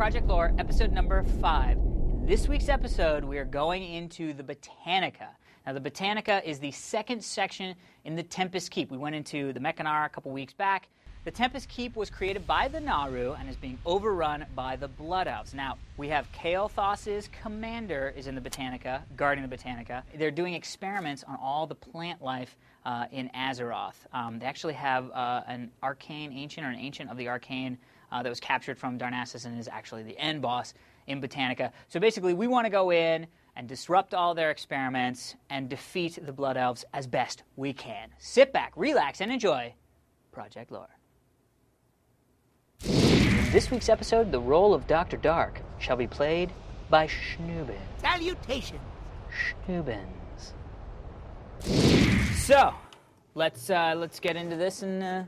Project Lore, episode number 5. In this week's episode, we are going into the Botanica. Now, the Botanica is the second section in the Tempest Keep. We went into the Mechanar a couple weeks back. The Tempest Keep was created by the Naru and is being overrun by the Blood Elves. Now, we have Kael'thas's commander is in the Botanica, guarding the Botanica. They're doing experiments on all the plant life in Azeroth. They actually have an arcane ancient, or an ancient of the arcane, that was captured from Darnassus and is actually the end boss in Botanica. So basically, we want to go in and disrupt all their experiments and defeat the Blood Elves as best we can. Sit back, relax, and enjoy Project Lore. In this week's episode, the role of Dr. Dark shall be played by Schnoobin. Salutations! Schnoobins. So, let's get into this and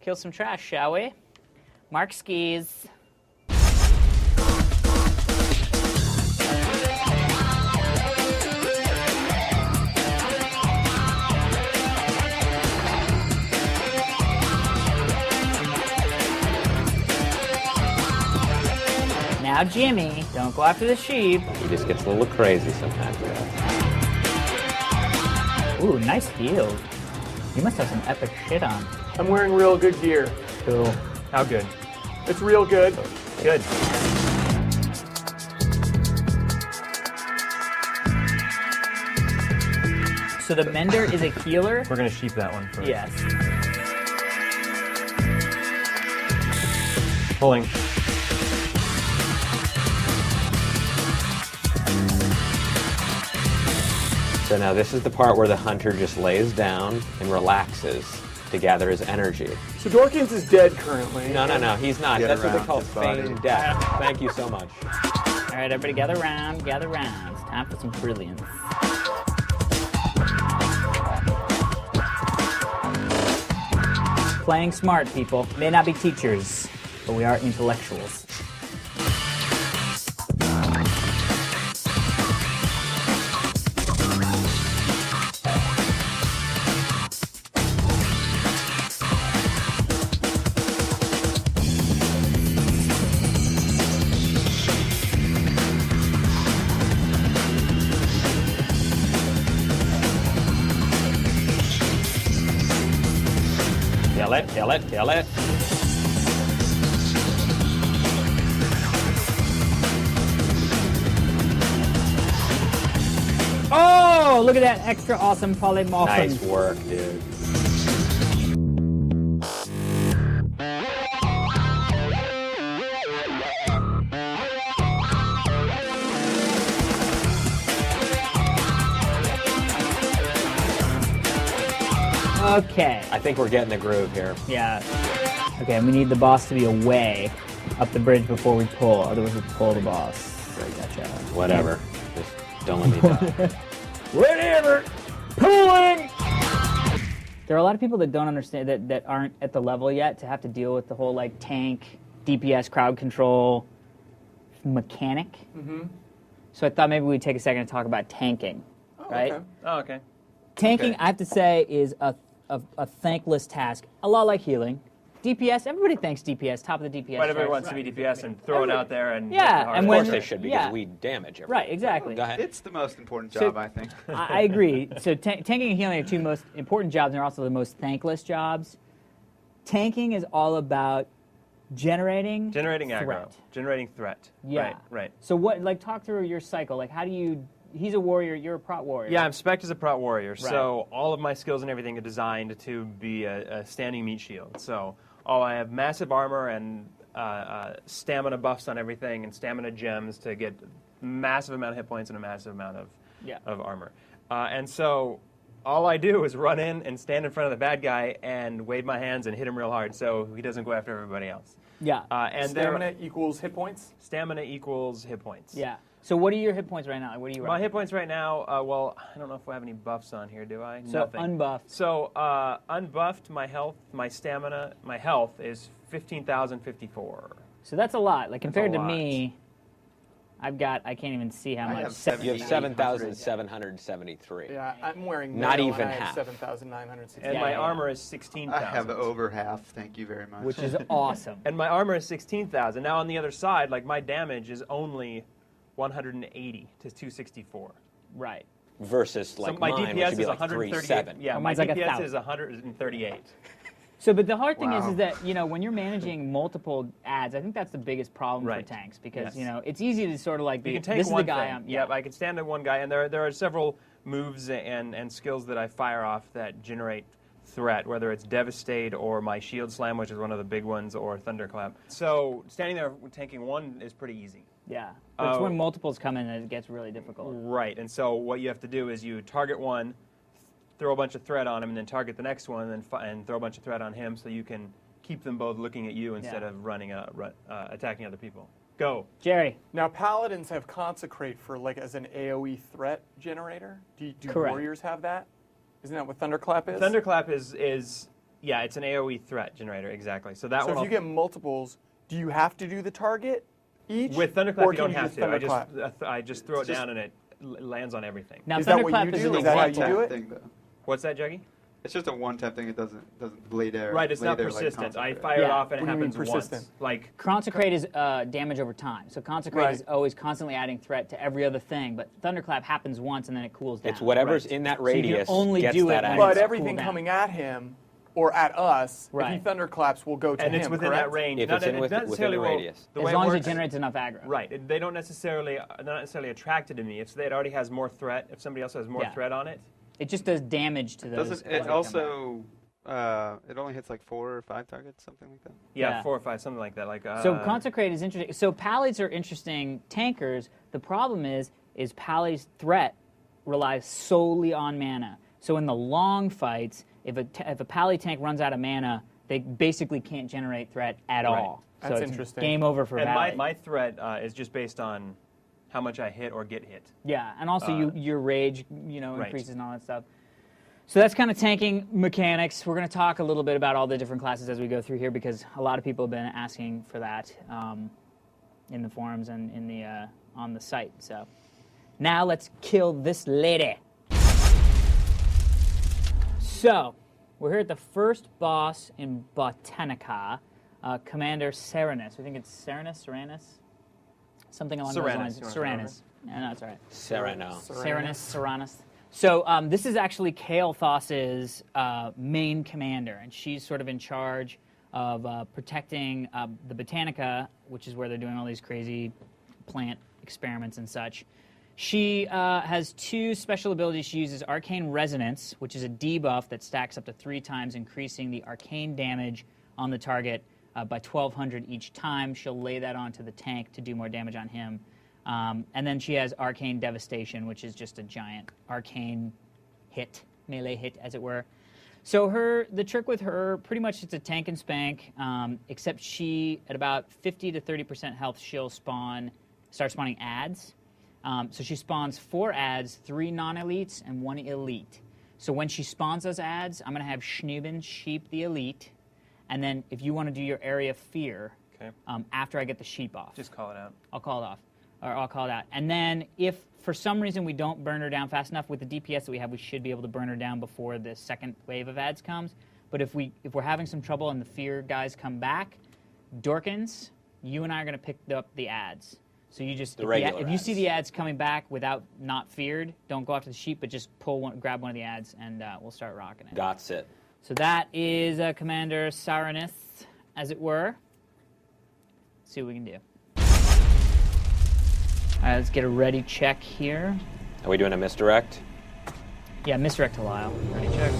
kill some trash, shall we? Mark skis. Now, Jimmy, don't go after the sheep. He just gets a little crazy sometimes. Ooh, nice heels. You must have some epic shit on. I'm wearing real good gear. Cool. How good? It's real good. Good. So the Mender is a healer? We're going to sheep that one first. Yes. Pulling. So now this is the part where the hunter just lays down and relaxes to gather his energy. So Dorkins is dead currently. No, he's not. Get That's what they around call his body. feigned death. Thank you so much. All right, everybody gather round, gather round. It's time for some brilliance. Playing smart, people. May not be teachers, but we are intellectuals. Kill it, kill it. Oh, look at that extra awesome polymorphism. Nice work, dude. Okay. I think we're getting the groove here. Yeah. Okay, we need the boss to be away up the bridge before we pull. Otherwise, we pull the boss. Gotcha. Whatever. Just don't let me die. Whatever. Pulling. There are a lot of people that don't understand that aren't at the level yet to have to deal with the whole like tank, DPS, crowd control mechanic. Mm-hmm. So I thought maybe we'd take a second to talk about tanking. Right? Okay. Oh, okay. Tanking, Okay. I have to say, is a thankless task. A lot like healing. DPS, everybody thanks DPS, top of the DPS. Right, everybody charts. wants to be DPS and throw it out there and Yeah, hit the hard and Of when- course they should, because yeah. we damage everything. Right, exactly. Go ahead. It's the most important So- job, I think. I agree. So tanking and healing are two most important jobs, and they're also the most thankless jobs. Tanking is all about generating Generating threat. aggro. Generating threat. Yeah. Right. So what? Like, talk through your cycle. Like, how do you? He's a warrior. You're a prot warrior. Yeah, I'm spec'd as a prot warrior, so all of my skills and everything are designed to be a standing meat shield. So I have massive armor and stamina buffs on everything, and stamina gems to get massive amount of hit points and a massive amount of armor. And so all I do is run in and stand in front of the bad guy and wave my hands and hit him real hard so he doesn't go after everybody else. Yeah. And Stamina equals hit points? Stamina equals hit points. Yeah. So what are your hit points right now? What are you? My hit points right now, well, I don't know if we have any buffs on here, do I? So Nothing. unbuffed. So unbuffed, my health, my stamina, my health is 15,054. So that's a lot. Like compared to lot. me, I can't even see how I much. have You have 7,800. 7,773. Yeah, I'm wearing Not mail, even and I have half. 7,960. And Yeah, my yeah, armor is 16,000. I have over half. Thank you very much. Which is awesome. And my armor is 16,000. Now on the other side, like my damage is only 180 to 264. Right. Versus like So my mine, which DPS would be is like 138. 3.7. Yeah, Well, my mine's like DPS 1,000. is 138. So, but the hard thing Wow. is that, when you're managing multiple ads, I think that's the biggest problem Right. for tanks because, Yes. it's easy to sort of like, You can take this is one the guy thing. I'm, Yep, I can stand at one guy, and there are several moves and skills that I fire off that generate threat, whether it's Devastate or my Shield Slam, which is one of the big ones, or Thunderclap. So standing there tanking one is pretty easy. Yeah. But it's Oh. when multiples come in that it gets really difficult. Right, and so what you have to do is you target one, throw a bunch of threat on him, and then target the next one, and throw a bunch of threat on him, so you can keep them both looking at you instead Yeah. of attacking other people. Go. Jerry. Now, paladins have consecrate for like as an AOE threat generator. Do Correct. warriors have that? Isn't that what Thunderclap is? Thunderclap is yeah, it's an AOE threat generator, exactly. So that So one if you get multiples, do you have to do the target each? with Thunderclap or you can don't have just to. Thunderclap? I just throw it It's just- down and it lands on everything. Now, Is that what Thunderclap you is do? an Is that how you example. do it? Thing, though. What's that, Juggy? It's just a one-time thing. It doesn't lay there. Right, it's lay not there like persistent. I Consecrate. fire it Yeah. off and it What do you mean happens once. persistent? Like Consecrate is damage over time. So Consecrate Right. is always constantly adding threat to every other thing, but Thunderclap happens once and then it cools down. It's whatever's Right. in that So you can radius only gets do it that when action. But it's everything cooled down. coming at him or at us, Right. if he thunderclaps, will go to and him. it's within correct? that range. If Not- it's in it within doesn't necessarily the will- radius. The As way long it as it works- generates enough aggro. Right. They don't necessarily, they're not necessarily attracted to me. If it already has more threat, if somebody else has more Yeah. threat on it, It just does damage to those. Doesn't as it they come also? It only hits like 4 or 5 targets, something like that. yeah, Yeah. 4 or 5, something like that. Like So Consecrate is interesting. So Pallies are interesting tankers. The problem is Pally's threat relies solely on mana. So in the long fights, if a Pally tank runs out of mana, they basically can't generate threat at Right. all. So That's it's interesting. game over for and Pally. my threat is just based on how much I hit or get hit. Yeah, and also your rage, increases and all that stuff. So that's kind of tanking mechanics. We're going to talk a little bit about all the different classes as we go through here because a lot of people have been asking for that in the forums and in the on the site. So now let's kill this lady. So we're here at the first boss in Botanica, Commander Serenus. We think it's Serenus? Something along those Serenus, lines. you wanna start Serenus. Yeah, no, that's all right. Sereno. Serenus. So this is actually Kael'thas's main commander, and she's sort of in charge of protecting the Botanica, which is where they're doing all these crazy plant experiments and such. She has 2 special abilities. She uses Arcane Resonance, which is a debuff that stacks up to 3 times, increasing the arcane damage on the target by 1,200 each time. She'll lay that onto the tank to do more damage on him. And then she has Arcane Devastation, which is just a giant arcane hit, melee hit, as it were. So the trick with her, pretty much it's a tank and spank, except she, at about 50 to 30% health, she'll start spawning ads. So she spawns 4 ads, 3 non-elites, and 1 elite. So when she spawns those ads, I'm going to have Schnuben sheep the elite. And then if you want to do your area of fear, Okay. after I get the sheep off. Just call it out. I'll call it off. Or I'll call it out. And then if for some reason we don't burn her down fast enough with the DPS that we have, we should be able to burn her down before the second wave of ads comes. But if we're having some trouble and the fear guys come back, Dorkins, you and I are going to pick up the ads. So you just if you see the ads coming back without not feared, don't go after the sheep, but just grab one of the ads, and we'll start rocking it. That's it. So that is Commander Serenus, as it were. Let's see what we can do. All right, let's get a ready check here. Are we doing a misdirect? Yeah, misdirect to Lyle. Ready, check.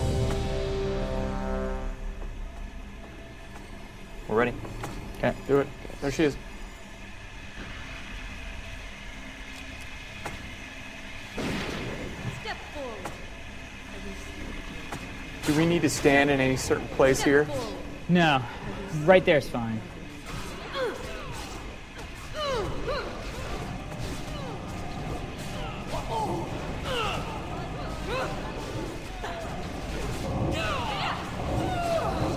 We're ready. Okay. Do it. There she is. Step forward. Do we need to stand in any certain place here? Step forward. No, right there's fine.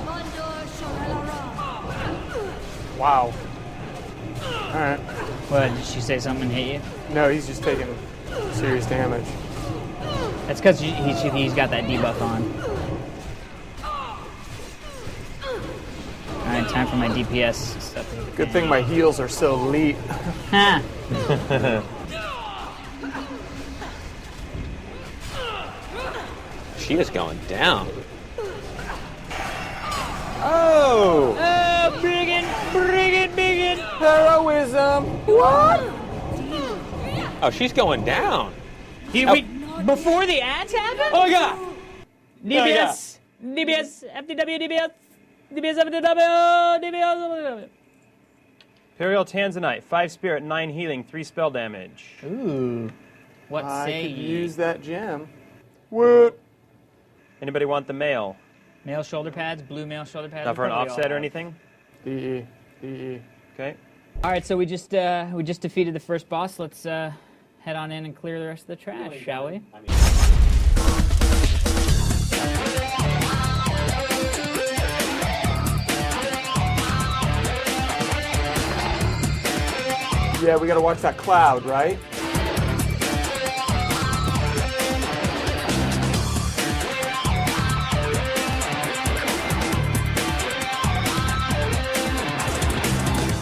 Mandor Shorelara. Wow. All right. What, did she say something and hit you? No, he's just taking serious damage. That's because he's got that debuff on. Alright, time for my DPS stuff. Good thing my heals are so elite. Ha! She is going down. Oh! Bring it! Heroism! What? Oh, she's going down. Before the ads happen? Oh my god! DBS! DBS! FTW, DBS! DBS, FTW, DBS! Imperial Tanzanite, 5 spirit, 9 healing, 3 spell damage. Ooh. What I say could ye? use that gem. What? Anybody want the mail? Male shoulder pads, blue male shoulder pads. Not for an What do we all offset or have? anything? DE. DE. Okay. All right, so we just defeated the first boss. Let's head on in and clear the rest of the trash, shall we? Yeah, we gotta watch that cloud, right?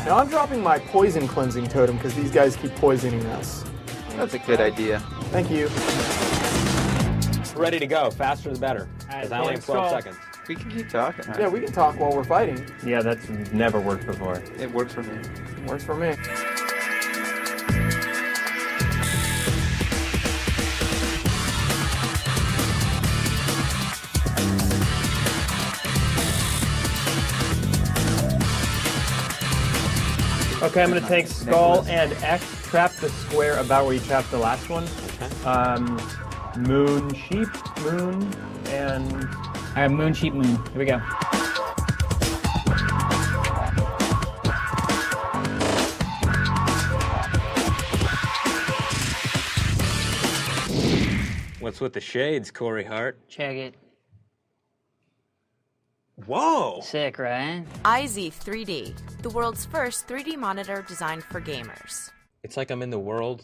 Now I'm dropping my poison cleansing totem because these guys keep poisoning us. That's a good idea. Thank you. Ready to go. Faster the better. Because I only have 12 seconds. We can keep talking. Yeah, we can talk while we're fighting. Yeah, that's never worked before. It worked for me. Works for me. Okay, I'm going to take Skull and X, trap the square about where you trapped the last one. Moon, Sheep, Moon, and... All right, moon, sheep, moon. Here we go. What's with the shades, Corey Hart? Check it. Whoa! Sick, right? IZ3D, the world's first 3D monitor designed for gamers. It's like I'm in the world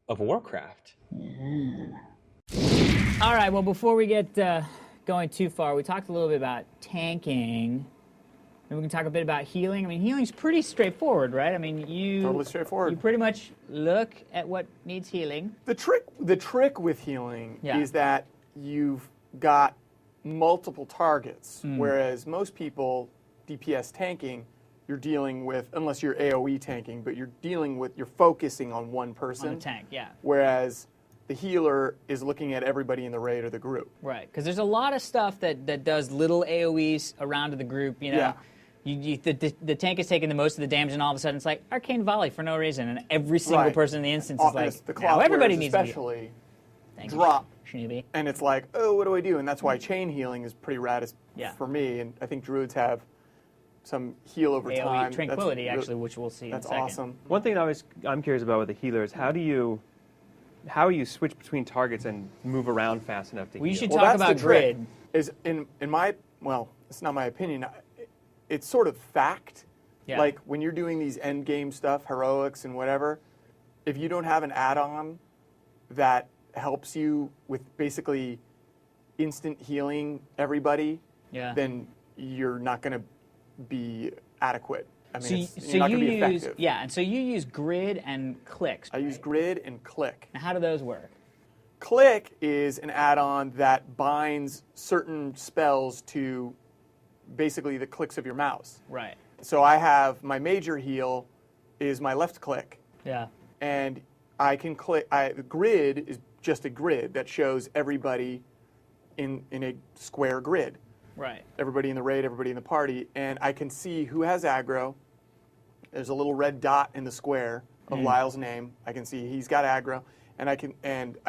of Warcraft. All right, well, before we get going too far, we talked a little bit about tanking. Maybe we can talk a bit about healing. I mean, healing's pretty straightforward, right? I mean, Totally straightforward. You pretty much look at what needs healing. The trick with healing Yeah. is that you've got multiple targets, whereas most people, DPS tanking, you're dealing with, unless you're AoE tanking, but you're focusing on one person. On the tank, yeah. Whereas the healer is looking at everybody in the raid or the group. Right, because there's a lot of stuff that does little AoEs around to the group, you know. Yeah. The tank is taking the most of the damage, and all of a sudden it's like Arcane Volley for no reason, and every single Right. person in the instance is like, the now everybody cloth needs to be especially Thank you, drop. Schnooby. And it's like, oh, what do I do? And that's why chain healing is pretty rad Yeah. for me. And I think druids have some heal over AoE time. Tranquility, That's actually, which we'll see That's in a second. awesome. One thing I'm curious about with the healer is how you switch between targets and move around fast enough to Well, you heal? should Well, talk that's about the trick. grid. Is in my, well, it's not my opinion. It's sort of fact. Yeah. Like when you're doing these end game stuff, heroics and whatever, if you don't have an add-on that helps you with basically instant healing everybody, Yeah. then you're not going to be adequate. I mean, So you're not going to be use effective. and so you use grid and clicks. I use grid and click. Now, how do those work? Click is an add-on that binds certain spells to basically the clicks of your mouse. Right. So I have my major heal is my left click, Yeah. and I can click. The grid is just a grid that shows everybody in a square grid. Right. Everybody in the raid, everybody in the party, and I can see who has aggro. There's a little red dot in the square of Lyle's name. I can see he's got aggro, and I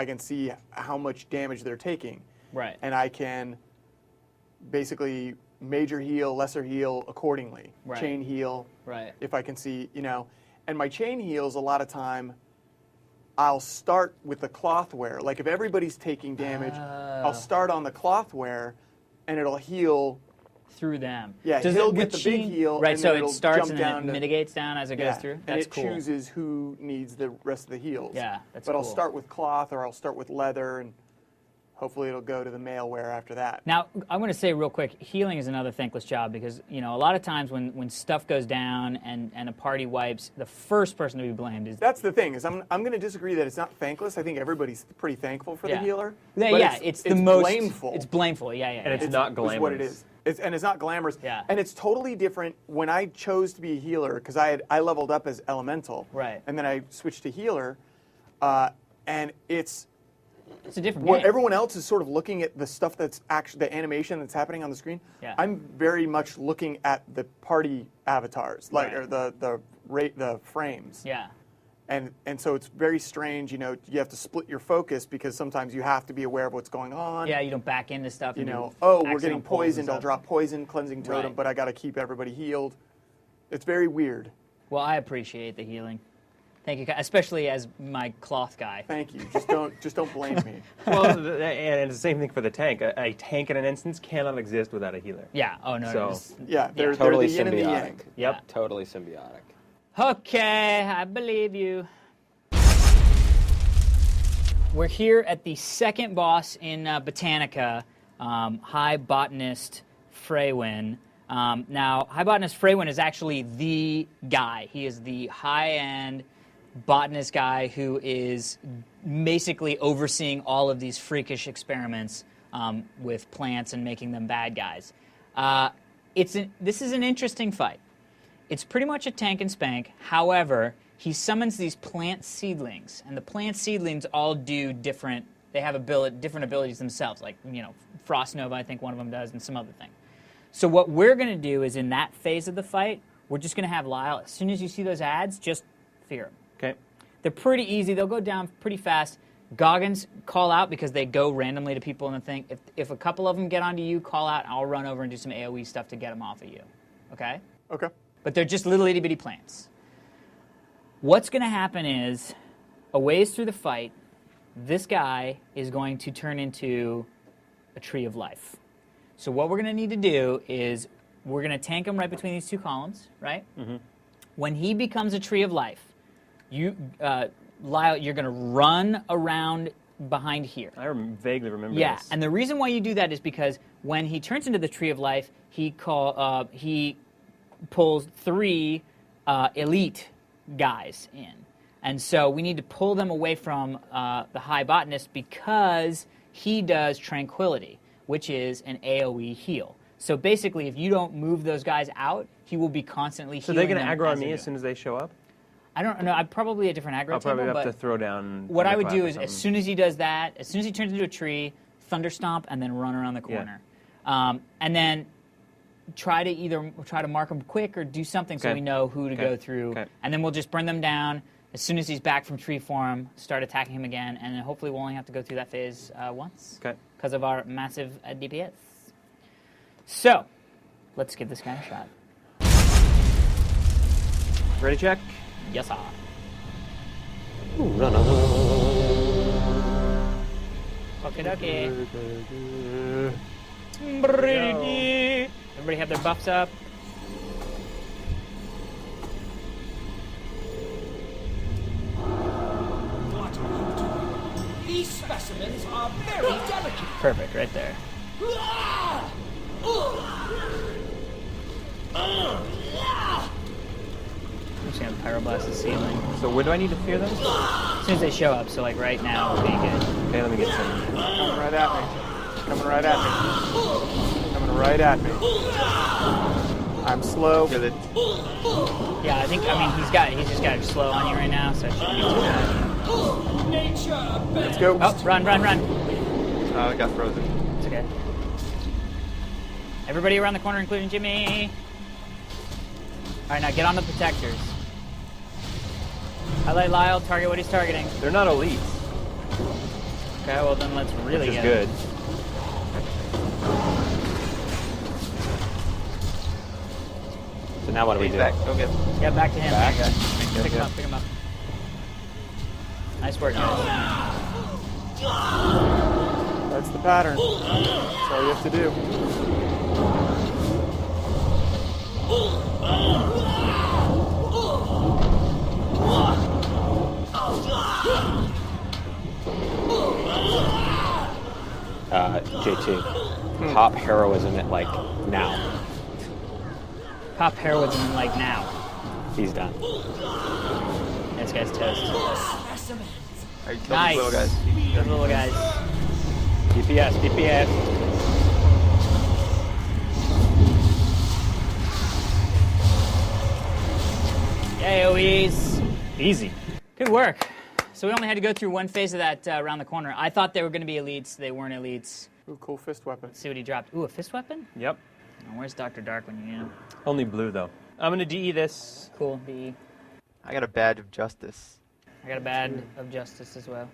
can see how much damage they're taking. Right. And I can basically major heal, lesser heal accordingly. Right. Chain heal. Right. If I can see, and my chain heals a lot of time. I'll start with the cloth wear. Like if everybody's taking damage, I'll start on the cloth wear, and it'll heal through them. Yeah, Does he'll it, get the big heal, right? and So then it it'll starts jump and then down it to, mitigates down as it goes through. and That's it cool. chooses who needs the rest of the heals. Yeah, that's But I'll cool. start with cloth, or I'll start with leather, and hopefully it'll go to the male wear after that. Now, I want to say real quick, healing is another thankless job because, a lot of times when stuff goes down and a party wipes, the first person to be blamed is... That's the thing, is I'm going to disagree that it's not thankless. I think everybody's pretty thankful for the healer. Yeah, but it's the most... blameful. It's blameful, yeah. And it's not glamorous. Is what it is. It's not glamorous. Yeah. And it's totally different. When I chose to be a healer, because I leveled up as elemental. Right. And then I switched to healer, and it's a different where game. everyone else is sort of looking at the stuff that's actually the animation that's happening on the screen. Yeah. I'm very much looking at the party avatars, like Right. or the frames. Yeah. And so it's very strange. You have to split your focus because sometimes you have to be aware of what's going on. Yeah, you don't back into stuff. You and know, do we're accidental getting pulls and poisoned. I'll stuff. drop poison, cleansing totem, Right. but I got to keep everybody healed. It's very weird. Well, I appreciate the healing. Thank you, especially as my cloth guy. Thank you. Just don't blame me. Well, and it's the same thing for the tank. A tank in an instance cannot exist without a healer. Yeah. Oh no. So- no, it's- Yeah, they're Totally the yin and the symbiotic. yang. Yep. Totally symbiotic. Okay, I believe you. We're here at the second boss in Botanica, High Botanist Freywin. Now, High Botanist Freywin is actually the guy. He is the high-end botanist guy who is basically overseeing all of these freakish experiments with plants and making them bad guys. This is an interesting fight. It's pretty much a tank and spank. However, he summons these plant seedlings, and the plant seedlings all do different. They have different abilities themselves, like Frost Nova. I think one of them does, and some other thing. So what we're going to do is in that phase of the fight, we're just going to have Lyle. As soon as you see those ads, just fear them. Okay. They're pretty easy. They'll go down pretty fast. Goggins, call out because they go randomly to people in the thing. If a couple of them get onto you, call out. I'll run over and do some AoE stuff to get them off of you. Okay? Okay. But they're just little itty bitty plants. What's going to happen is, a ways through the fight, this guy is going to turn into a tree of life. So what we're going to need to do is we're going to tank him right between these two columns, right? Mm-hmm. When he becomes a tree of life, Lyle, you're going to run around behind here. I vaguely remember Yeah, this. and the reason why you do that is because when he turns into the tree of life, he pulls 3 elite guys in. And so we need to pull them away from the High Botanist because he does Tranquility, which is an AoE heal. So basically, if you don't move those guys out, he will be constantly So healing they're going to them aggro as on they me do as it. soon as they show up? I don't know. I'm probably a different aggro I'll probably table, have but to throw down. what I would Thunderclap do or is, as something. soon as he does that, as soon as he turns into a tree, Thunder Stomp, and then run around the corner. And then try to mark him quick or do something so Okay. we know who to Okay. go through. Okay. And then we'll just burn them down. As soon as he's back from tree form, start attacking him again, and then hopefully we'll only have to go through that phase once Okay. because of our massive DPS. So, let's give this guy a shot. Ready, check? Yes, sir. Okie dokie. Everybody have their buffs up. These specimens are very delicate. Perfect, right there. I'm just gonna pyroblast the ceiling. So when do I need to fear them? As soon as they show up, so like right now would be good. Okay, let me get some. Coming right at me. Coming right at me. Coming right at me. I'm slow. Feel it. Yeah, he's just got it slow on you right now, so it shouldn't be too bad. Nature Let's go. Oh, run. Oh, it got frozen. It's okay. Everybody around the corner, including Jimmy. Alright, now get on the protectors. Highlight Lyle, target what he's targeting. They're not elites, Okay, well then let's really which is get good. So now what do we do? Back. Go get. Yeah, back to him. Back? Okay. Pick him up. Nice work, guys. That's the pattern. That's all you have to do. JT, pop heroism at like now. Pop heroism like now. He's done. This guy's toast. Specimens. All right, kill Nice. these little guys. Those little guys. DPS, DPS. AoEs. Easy. Good work. So we only had to go through one phase of that around the corner. I thought they were going to be elites. They weren't elites. Ooh, cool fist weapon. Let's see what he dropped. Ooh, a fist weapon? Yep. Oh, where's Dr. Dark when you need him? Only blue, though. I'm going to DE this. Cool, BE. I got a badge of justice. I got a bad of justice as well.